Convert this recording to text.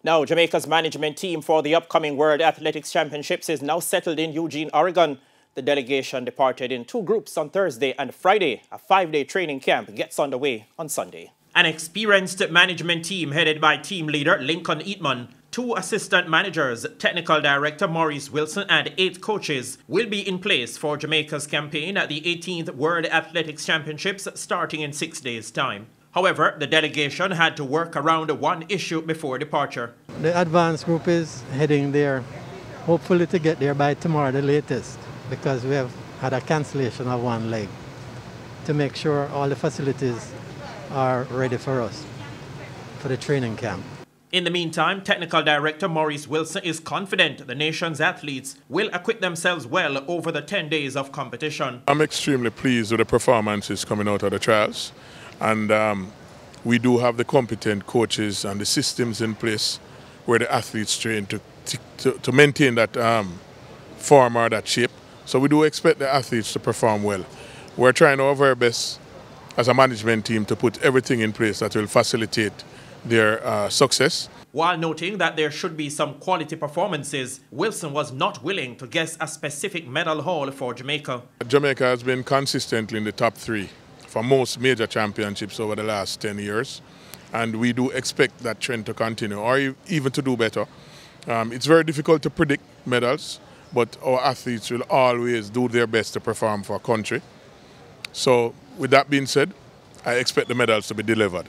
Now, Jamaica's management team for the upcoming World Athletics Championships is now settled in Eugene, Oregon. The delegation departed in 2 groups on Thursday and Friday. A 5-day training camp gets underway on Sunday. An experienced management team headed by team leader Lincoln Eatman, 2 assistant managers, technical director Maurice Wilson and 8 coaches will be in place for Jamaica's campaign at the 18th World Athletics Championships starting in 6 days' time. However, the delegation had to work around one issue before departure. The advanced group is heading there, hopefully to get there by tomorrow the latest, because we have had a cancellation of 1 leg to make sure all the facilities are ready for us for the training camp. In the meantime, technical director Maurice Wilson is confident the nation's athletes will acquit themselves well over the 10 days of competition. I'm extremely pleased with the performances coming out of the trials. And we do have the competent coaches and the systems in place where the athletes train to maintain that form or that shape. So we do expect the athletes to perform well. We're trying our very best as a management team to put everything in place that will facilitate their success. While noting that there should be some quality performances, Wilson was not willing to guess a specific medal haul for Jamaica. Jamaica has been consistently in the top 3 for most major championships over the last 10 years. And we do expect that trend to continue or even to do better. It's very difficult to predict medals, but our athletes will always do their best to perform for our country. So with that being said, I expect the medals to be delivered.